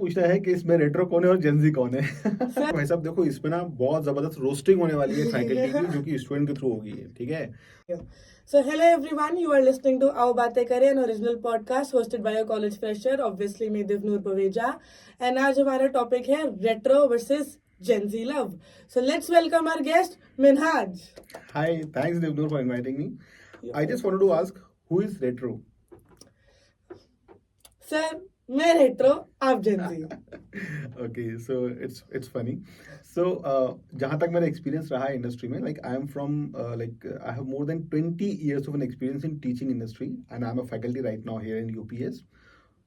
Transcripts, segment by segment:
पूछना है कि इसमें रेट्रो कौन है और जेनजी कौन है। सर भाई साहब देखो, इसमें ना बहुत जबरदस्त रोस्टिंग होने वाली है फैकल्टी की, जो कि स्टूडेंट के थ्रू होगी, ठीक है। So hello everyone, you are listening to Aao Baatein Kare, an original podcast hosted by a college fresher, obviously me Divnoor Paveja, and आज हमारा टॉपिक है retro versus Gen Z love. So let's welcome our guest Minhaj. Hi, thanks Devnur for inviting me. I just wanted to ask, who is retro? Sir मैं retro, आप Gen Z. Okay, so it's funny. So जहाँ तक मेरा experience रहा है industry में, like I am from like I have more than 20 years of an experience in teaching industry and I am a faculty right now here in UPS.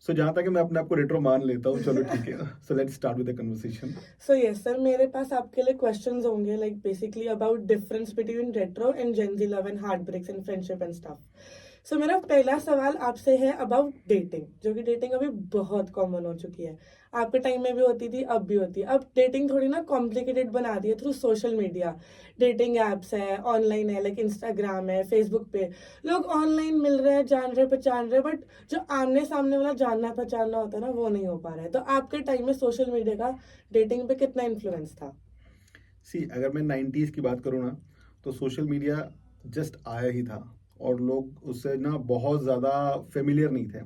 So जहाँ तक है मैं अपने आप को रेट्रो मान लेता हूँ, चलो ठीक है। So let's start with the conversation. So yes sir, मेरे पास आपके लिए questions होंगे like basically about difference between retro and Gen Z love and heartbreaks and friendship and stuff. So मेरा पहला सवाल आपसे है अबाउट डेटिंग, जो कि डेटिंग अभी बहुत कॉमन हो चुकी है. आपके टाइम में भी होती थी, अब भी होती है. अब डेटिंग थोड़ी ना कॉम्प्लिकेटेड बना दी है through social media. Dating apps है, ऑनलाइन है, लाइक इंस्टाग्राम है, फेसबुक पे लोग ऑनलाइन मिल रहे हैं, जान रहे पहचान रहे, बट जो आमने सामने वाला जानना पहचानना होता है ना, वो नहीं हो पा रहा है. तो आपके टाइम में सोशल मीडिया का डेटिंग पे कितना इन्फ्लुएंस था? सी, अगर मैं 90s की बात करूँ ना, तो सोशल मीडिया जस्ट आया ही था और लोग उससे ना बहुत ज़्यादा फेमिलियर नहीं थे।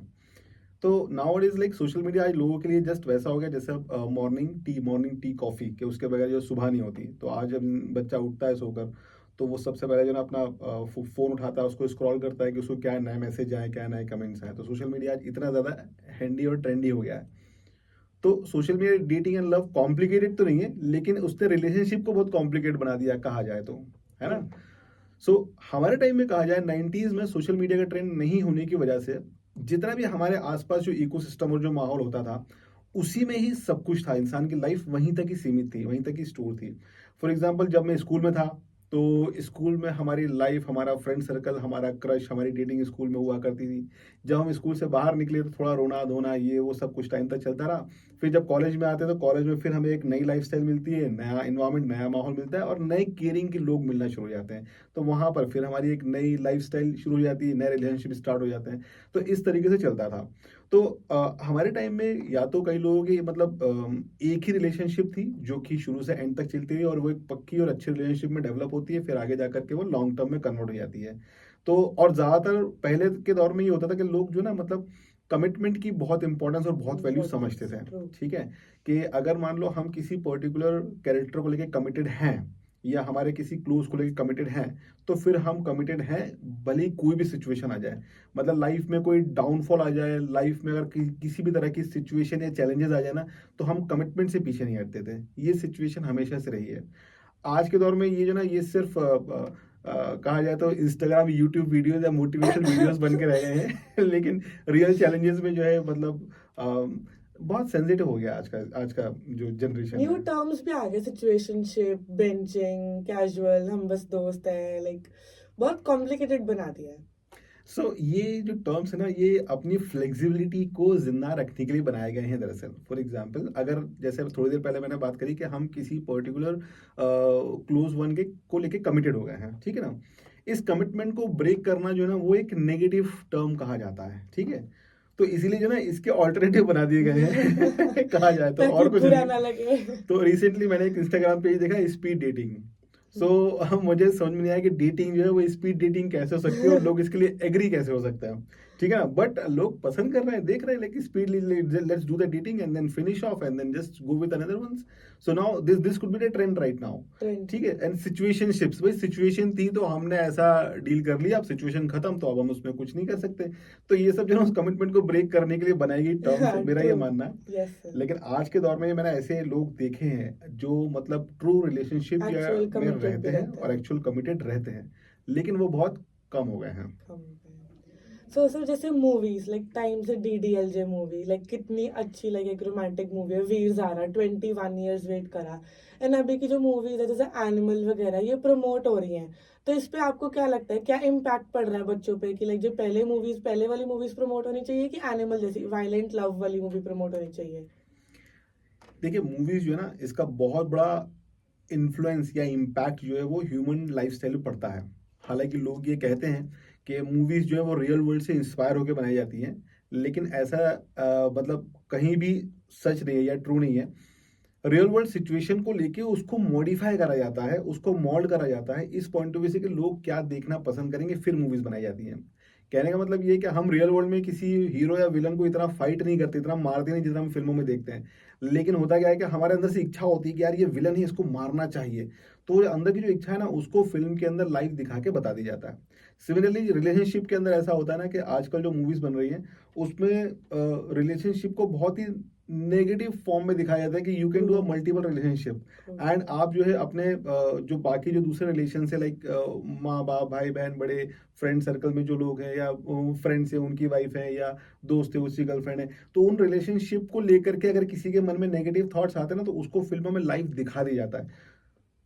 तो now it is like social media आज लोगों के लिए जस्ट वैसा हो गया जैसे मॉर्निंग टी कॉफ़ी के उसके बगैर जो सुबह नहीं होती। तो आज जब बच्चा उठता है सोकर, तो वो सबसे पहले जो ना अपना फ़ोन उठाता है, उसको स्क्रॉल करता है कि उसको क्या नए मैसेज आए, क्या नए कमेंट्स आए। तो सोशल मीडिया आज इतना ज़्यादा हैंडी और ट्रेंडी हो गया है। तो social media dating and love complicated तो नहीं है, लेकिन उसने रिलेशनशिप को बहुत कॉम्प्लिकेट बना दिया कहा जाए तो, है ना। सो हमारे टाइम में कहा जाए 90s में सोशल मीडिया का ट्रेंड नहीं होने की वजह से जितना भी हमारे आसपास जो इकोसिस्टम और जो माहौल होता था, उसी में ही सब कुछ था। इंसान की लाइफ वहीं तक ही सीमित थी, वहीं तक ही स्टोर थी। फॉर एग्जाम्पल, जब मैं स्कूल में था, तो स्कूल में हमारी लाइफ, हमारा फ्रेंड सर्कल, हमारा क्रश, हमारी डेटिंग स्कूल में हुआ करती थी। जब हम स्कूल से बाहर निकले तो थोड़ा रोना धोना ये वो सब कुछ टाइम तक चलता रहा। फिर जब कॉलेज में आते हैं तो कॉलेज में फिर हमें एक नई लाइफस्टाइल मिलती है, नया इन्वायरमेंट, नया माहौल मिलता है और नए केयरिंग के लोग मिलना शुरू हो जाते हैं। तो वहाँ पर फिर हमारी एक नई लाइफस्टाइल शुरू हो जाती है, नए रिलेशनशिप स्टार्ट हो जाते हैं। तो इस तरीके से चलता था। तो हमारे टाइम में या तो कई लोगों की मतलब एक ही रिलेशनशिप थी जो कि शुरू से एंड तक चलती रही और वो एक पक्की और अच्छी रिलेशनशिप में डेवलप होती है, फिर आगे जाकर के वो लॉन्ग टर्म में कन्वर्ट हो जाती है। तो और ज़्यादातर पहले के दौर में ये होता था कि लोग जो ना मतलब कमिटमेंट की बहुत इंपॉर्टेंस और बहुत वैल्यू समझते थे। ठीक है, कि अगर मान लो हम किसी पर्टिकुलर कैरेक्टर को लेके कमिटेड हैं या हमारे किसी क्लोज को लेके कमिटेड हैं, तो फिर हम कमिटेड हैं भले ही कोई भी सिचुएशन आ जाए। मतलब लाइफ में कोई डाउनफॉल आ जाए, लाइफ में अगर किसी भी तरह की सिचुएशन या चैलेंजेस आ जाए ना, तो हम कमिटमेंट से पीछे नहीं हटते थे। ये सिचुएशन हमेशा से रही है। आज के दौर में ये जो ना ये सिर्फ कहा जाए तो इंस्टाग्राम, यूट्यूब वीडियोस या मोटिवेशनल वीडियोस बन के रह गए हैं। लेकिन रियल चैलेंजेस में जो है मतलब बहुत सेंसिटिव हो गया आज का जो जनरेशन न्यू है। टर्म्स भी आ गए, सिचुएशनशिप, बेंचिंग, कैजुअल, हम बस दोस्त हैं, लाइक बहुत कॉम्प्लिकेटेड बना दिया है. ये जो टर्म्स है ना, ये अपनी फ्लेक्सिबिलिटी को जिंदा रखने के लिए बनाए गए हैं दरअसल। फॉर एग्जांपल, अगर जैसे थोड़ी देर पहले मैंने बात करी कि हम किसी पर्टिकुलर क्लोज वन के को लेके कमिटेड हो गए हैं, ठीक है ना। इस कमिटमेंट को ब्रेक करना जो है ना, वो एक नेगेटिव टर्म कहा जाता है, ठीक है। तो इसीलिए जो ना इसके ऑल्टरनेटिव बना दिए गए हैं कहा जाए तो, ताकि और कुछ बुरा नहीं। ना लगे. तो रिसेंटली मैंने एक इंस्टाग्राम पेज देखा, स्पीड डेटिंग। सो मुझे समझ में नहीं आया कि डेटिंग जो है वो स्पीड डेटिंग कैसे हो सकती है और लोग इसके लिए एग्री कैसे हो सकते हैं, ठीक है ना। बट लोग पसंद कर रहे हैं, देख रहे हैं, like speed, let's do the dating and then finish off and then just go with another once. So now this could be the trend right now, trend. ठीक है। एंड सिचुएशनशिप्स, भाई सिचुएशन थी तो हमने ऐसा डील कर लिया, अब सिचुएशन खत्म तो अब हम उसमें कुछ नहीं कर सकते। तो ये सब जो है उस कमिटमेंट को ब्रेक करने के लिए बनाई गई टर्म्स है, मेरा ये मानना है। Yes sir. लेकिन आज के दौर में मैंने ऐसे लोग देखे हैं जो मतलब ट्रू रिलेशनशिप या एक्चुअल में कमिटेड भी रहते हैं रहते और हैं. एक्चुअल कमिटेड रहते हैं, लेकिन वो बहुत कम हो गए हैं। सो सर जैसे मूवीज लाइक टाइम से DDLJ मूवी लाइक कितनी अच्छी, लाइक एक रोमांटिक मूवी है, वीर ज़ारा 21 ईयर्स वेट करा. एंड अभी की जो मूवीज है जैसे एनिमल वगैरह ये प्रमोट हो रही हैं. तो इस पे आपको क्या लगता है, क्या इम्पैक्ट पड़ रहा है बच्चों पे कि लाइक जो पहले वाली मूवीज प्रमोट होनी चाहिए कि एनिमल जैसी वायलेंट लव वाली मूवी प्रमोट होनी चाहिए? देखिए, मूवीज जो है ना, इसका बहुत बड़ा इन्फ्लुएंस या इम्पैक्ट जो है वो ह्यूमन लाइफस्टाइल पे पड़ता है। हालांकि लोग ये कहते हैं कि मूवीज जो है वो रियल वर्ल्ड से इंस्पायर होकर बनाई जाती हैं, लेकिन ऐसा मतलब कहीं भी सच नहीं है या ट्रू नहीं है, रियल वर्ल्ड सिचुएशन को लेके उसको मॉडिफाई करा जाता है, उसको मोल्ड करा जाता है इस पॉइंट ऑफ व्यू से कि लोग क्या देखना पसंद करेंगे, फिर मूवीज बनाई जाती हैं। कहने का मतलब ये है कि हम रियल वर्ल्ड में किसी हीरो या विलन को इतना फाइट नहीं करते, इतना मारते नहीं जितना हम फिल्मों में देखते हैं। लेकिन होता क्या है कि हमारे अंदर से इच्छा होती है कि यार ये विलन है, इसको मारना चाहिए। तो ये अंदर की जो इच्छा है ना, उसको फिल्म के अंदर लाइव दिखा के बता दी जाता है। सिमिलरली रिलेशनशिप के अंदर ऐसा होता है ना कि आजकल जो मूवीज बन रही हैं उसमें रिलेशनशिप को बहुत ही नेगेटिव फॉर्म में दिखाया जाता है कि you can do a multiple relationship, and आप जो है अपने जो बाकी जो दूसरे रिलेशन है लाइक माँ बाप भाई बहन बड़े फ्रेंड सर्कल में जो लोग हैं या फ्रेंड्स है उनकी वाइफ है या दोस्त है उसकी गर्लफ्रेंड है, तो उन रिलेशनशिप को लेकर के अगर किसी के मन में नेगेटिव थॉट्स आते हैं ना, तो उसको फिल्मों में लाइव दिखा दिया जाता है।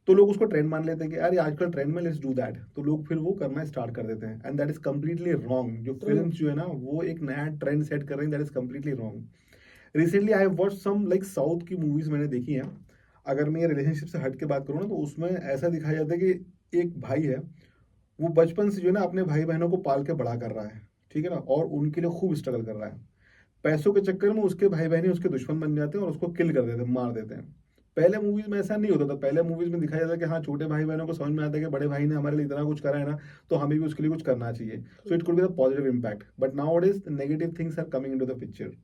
तो लोग उसको ट्रेंड मान लेते हैं कि यार आजकल ट्रेंड में, लेट्स डू दैट, तो लोग फिर वो करना स्टार्ट कर देते हैं, and that is completely wrong. जो फिल्म जो है ना वो एक नया ट्रेंड सेट कर रही है, that is completely wrong. Recently I watch some like south की मूवीज मैंने देखी हैं। अगर मैं ये रिलेशनशिप से हट के बात करूँ ना, तो उसमें ऐसा दिखाया जाता है कि एक भाई है, वो बचपन से जो है ना अपने भाई बहनों को पाल के बड़ा कर रहा है, ठीक है ना, और उनके लिए खूब स्ट्रगल कर रहा है। पैसों के चक्कर में उसके भाई बहन ही उसके दुश्मन बन जाते हैं और उसको किल कर देते हैं, मार देते हैं। पहले मूवीज में ऐसा नहीं होता था। पहले मूवीज में दिखाया जाता है कि हाँ, छोटे भाई बहनों को समझ में आता है कि बड़े भाई ने हमारे लिए इतना कुछ करा है ना, तो हमें भी उसके लिए कुछ करना चाहिए। So it could be the positive impact, but now it is negative things are coming into the picture.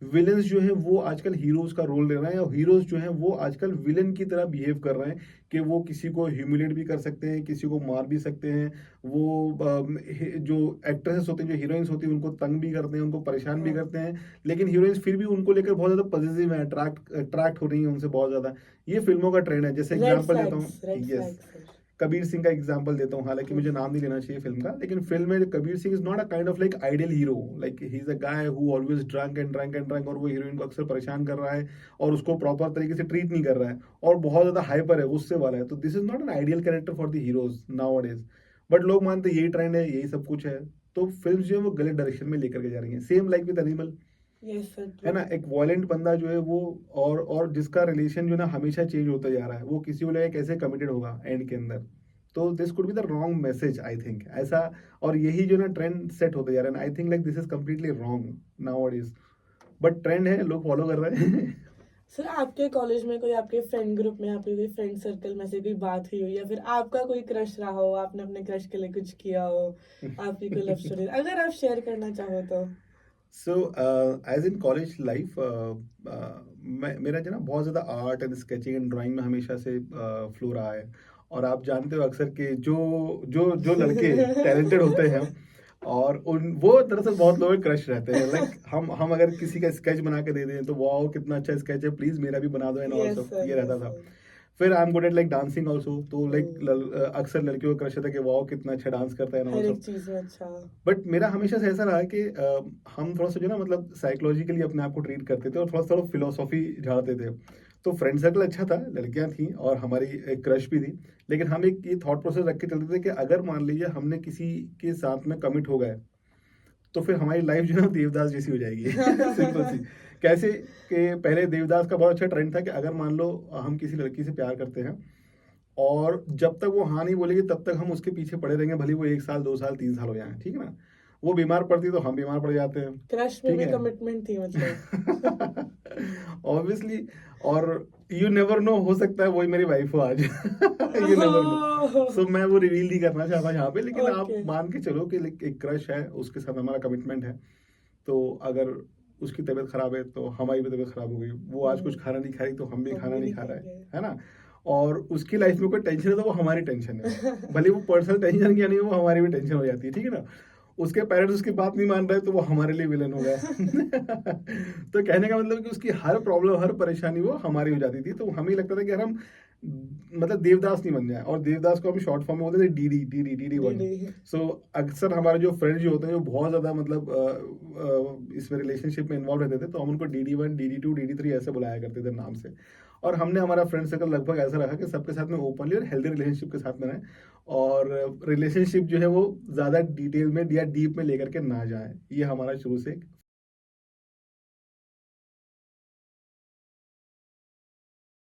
Villains जो है वो आजकल हीरोज का रोल ले रहे हैं, और हीरोज जो है वो आजकल विलन की तरह बिहेव कर रहे हैं कि वो किसी को ह्यूमिलेट भी कर सकते हैं, किसी को मार भी सकते हैं। वो जो एक्ट्रेसेस होती हैं, जो हीरोइंस होती हैं, उनको तंग भी करते हैं, उनको परेशान भी करते हैं। लेकिन हीरोइंस फिर भी उनको लेकर बहुत ज्यादा पॉजिटिव है, अट्रैक्ट हो रही है उनसे बहुत ज्यादा। ये फिल्मों का ट्रेंड है। जैसे रेड एग्जाम्पल देता हूँ, flags, red yes, flags. Kabir Singh का एग्जांपल देता हूँ। हालांकि मुझे नाम नहीं लेना चाहिए फिल्म का, लेकिन फिल्म में Kabir Singh is not a kind of like ideal hero, like he is a guy who always drunk and drunk and drunk, और वो हीरोइन को अक्सर परेशान कर रहा है और उसको प्रॉपर तरीके से ट्रीट नहीं कर रहा है और बहुत ज्यादा हाइपर है, गुस्से वाला है। तो this is not an ideal character for the heroes now days. But लोग मानते हैं यही ट्रेंड है, यही सब कुछ है। तो फिल्म जो है वो गलत डायरेक्शन में लेकर के जा रही है। Same like with animal, yes sir, है ना, एक वॉयलेंट बंदा जो है वो, और जिसका रिलेशन जो है ना हमेशा चेंज होता जा रहा है, वो किसी को लेकर कैसे कमिटेड होगा एंड के अंदर। तो this could be the wrong message, I think ऐसा। और यही जो ना ट्रेंड सेट होता जा रहा है, I think like this is completely wrong nowadays, but trend है, लोग फॉलो कर रहे हैं। सर आपके कॉलेज में कोई, आपके फ्रेंड ग्रुप में, आपके कोई फ्रेंड सर्कल में से कोई बात हुई हो, या फिर आपका कोई क्रश रहा हो, आपने अपने क्रश के लिए कुछ किया हो, आपकी कोई लव स्टोरी अगर आप शेयर करना चाहो तो? So as in college life, मेरा जो ना बहुत ज़्यादा art and sketching and drawing में हमेशा से फ्लो रहा है। और आप जानते हो अक्सर कि जो जो जो लड़के टैलेंटेड होते हैं, और उन वो दरअसल बहुत लोगों के क्रश रहते हैं। लाइक हम अगर किसी का स्केच बना के दे दें तो वाओ कितना अच्छा स्केच है, प्लीज मेरा भी बना दो, एंड यस ऑल्सो सर, ये यस रहता था। सर। फिर I am good at like dancing also, तो लाइक हम्म। अक्सर लड़कियों का क्रश रहता है कि वाओ कितना अच्छा डांस करता है, एंड हर ऑल्सो। एक चीज में अच्छा। बट मेरा हमेशा से ऐसा रहा है कि हम थोड़ा सा जो ना मतलब साइकोलॉजिकली अपने आप को ट्रीट करते थे और थोड़ा थोड़ा फिलोसॉफी झाड़ते थे। तो फ्रेंड सर्कल अच्छा था, लड़कियां थी और हमारी एक क्रश भी थी। लेकिन हम एक ये थॉट प्रोसेस रख के चलते थे कि अगर मान लीजिए हमने किसी के साथ में कमिट हो गए, तो फिर हमारी लाइफ जो है ना देवदास जैसी हो जाएगी। सिंपल सी। कैसे कि पहले देवदास का बहुत अच्छा ट्रेंड था कि अगर मान लो हम किसी लड़की से प्यार करते हैं, और जब तक वो हाँ नहीं बोलेगी तब तक हम उसके पीछे पड़े रहेंगे, भले वो 1 साल 2 साल 3 साल हो जाए, ठीक है ना। वो बीमार पड़ती तो हम बीमार पड़ जाते हैं, क्रश में ठीक भी है। कमिटमेंट थी मतलब। ऑब्वियसली। और यू नेवर नो, हो सकता है वही मेरी वाइफ हो आज। You never know. सो मैं वो रिवील नहीं करना चाहता यहाँ पे, लेकिन आप ओके। मान के चलो कि एक क्रश है, उसके साथ हमारा कमिटमेंट है। तो अगर उसकी तबीयत खराब है तो हमारी भी तबीयत खराब हो गई, वो आज कुछ खाना नहीं खा रही तो हम भी हम खाना भी नहीं नहीं खा रहा खाएंगे। है ना। और उसकी लाइफ में कोई टेंशन है तो वो हमारी टेंशन है। भले वो पर्सनल टेंशन की नहीं, वो हमारी भी टेंशन हो जाती है, ठीक है ना। उसके पेरेंट्स उसकी बात नहीं मान रहे तो वो हमारे लिए विलन हो गया। तो कहने का मतलब कि उसकी हर प्रॉब्लम, हर परेशानी वो हमारी हो जाती थी। तो हमें लगता था कि यार हम मतलब देवदास नहीं बन जाए, और देवदास को हम शॉर्ट फॉर्म में बोलते थे डीडी डीडी डीडी वन। दीदी। सो अक्सर हमारे जो फ्रेंड्स जो होते हैं, जो बहुत ज्यादा मतलब इसमें रिलेशनशिप में इन्वॉल्व रहते थे, तो हम उनको DD1 DD2 DD3 ऐसे बुलाया करते थे नाम से। और हमने हमारा फ्रेंड सर्कल लगभग ऐसा रखा कि सबके साथ में ओपनली और हेल्दी रिलेशनशिप के साथ में रहें, और रिलेशनशिप जो है वो ज्यादा डिटेल में या डीप में लेकर के ना जाए। ये हमारा शुरू से एक